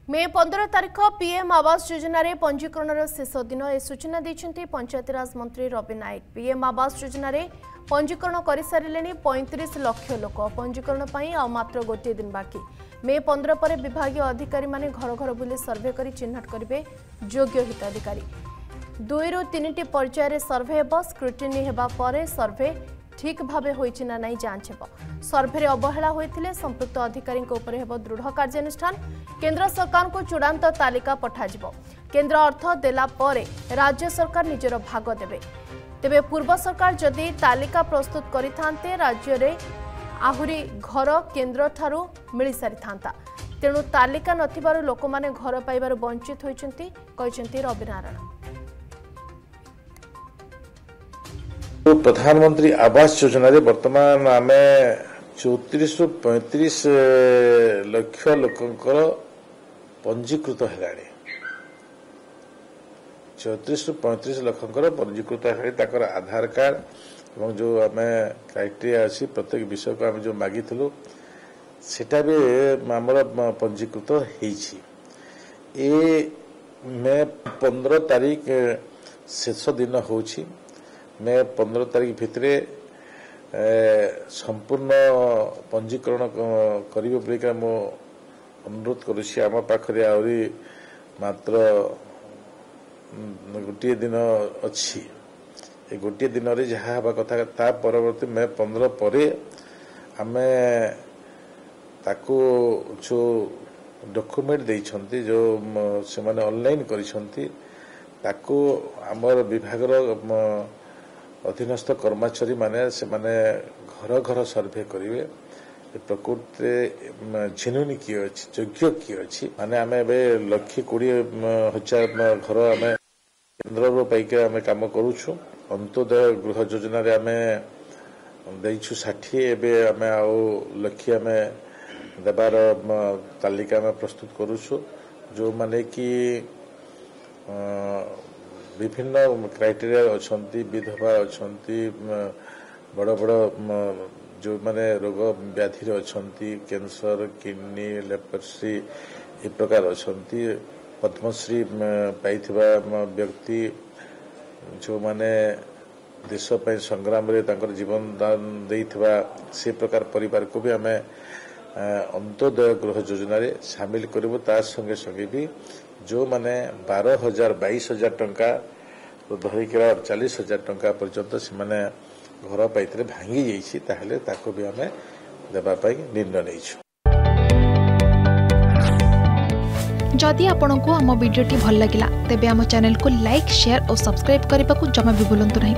मे 15 तारिख पीएम आवास योजना रे पंजीकरण शेष दिन ए सूचना देइछन्ती पंचायतीराज मंत्री रवि नायक। पीएम आवास योजना रे पंजीकरण कर सारे 35 लाख लोक पंजीकरण पई आ मात्र गोटे दिन बाकी। मे 15 पर विभागीय अधिकारी माने घर घर बुली सर्वे करी चिन्हट करिवे योग्य हिताधिकारी। 2 ରୁ 3टी पर्याय रे सर्वे हेबो। स्क्रूटिनी हेबा परे सर्वे ठीक भावे होइछि ना नहीं जांच हेबो। सर्वे रे अवहेला होइथिले संपृक्त अधिकारी ऊपर हेबो दृढ़ कार्यानुष्ठान। केंद्र सरकार को चूड़ांत तालिका पठाजिबो। केंद्र अर्थ देला परे राज्य सरकार निजर भाग देबे। तेबे पूर्व सरकार जदि तालिका प्रस्तुत करिथांते राज्य रे आहुरी घर केंद्र ठारू मिली सारी थांता। तेणु तालिका नथिबारु लोकमाने घर पाइबारु वंचित होइछन्ती कहिसन्ती रवि नारायण। प्रधानमंत्री आवास योजना रे वर्तमान आम 34 ରୁ 35 लक्ष लोकंकर पंजीकृत है। 34 ରୁ 35 लक्षकर पंजीकृत है। आधार कार्ड और जो आम क्राइटेरिया अच्छी प्रत्येक विषय को आम जो मागिलु सेटा भी आमर पंजीकृत होइछि। मे 15 तारिख शेष दिन होछि। मे 15 तारिख भितर संपूर्ण पंजीकरण करिवे बोलिका मो अनुरोध करुछि। आम पाखरे आउरी मात्र गोटे दिन अच्छी। ए गोटे दिन रे जहाँ हवा कथा ता परवर्ती मे 15 परे आमे ताको जो डॉक्यूमेंट देइछन्ती जो से माने ऑनलाइन करिसन्ती ताको हमर विभागर अधीनस्थ कर्मचारी माने से माने घर घर सर्वे करिवे। प्रकृति जेन्युइन किए अच्छी योग्य किए अच्छी माने आम ए 1,20,000 घर आम केन्द्र पाइक आम कम करुछु। अंत्योदय गृह योजना रे आम देइछु 60 एबे आम आउ लक्ष्य आम देबार तालिका आम प्रस्तुत करुछु। जो माने कि विभिन्न क्राइटेरिया अच्छी विधवा अच्छा बड़ बड़ जो माने रोग व्याधि अच्छी कैंसर किडनी लेप्रोसी ए प्रकार अच्छा पद्मश्री पाइथिबा व्यक्ति जो माने देश पे संग्राम रे तांकर जीवन दान देइथिबा से प्रकार परिवार को भी आमे अंत्योदय गृह योजना रे शामिल करबो। ता संगे संगे भी जो माने 12,000 22,000 टंका धरिका 40,000 टंका पर्यंत से माने घर पाइते भांगी जाइछि ताहले ताको भी आमे देबा पाई निर्णय नैछु। जदि आपंक आम भिडी भल लगा तेब आम चैनल को लाइक शेयर और सब्सक्राइब करने को जमा भी भूलु नहीं।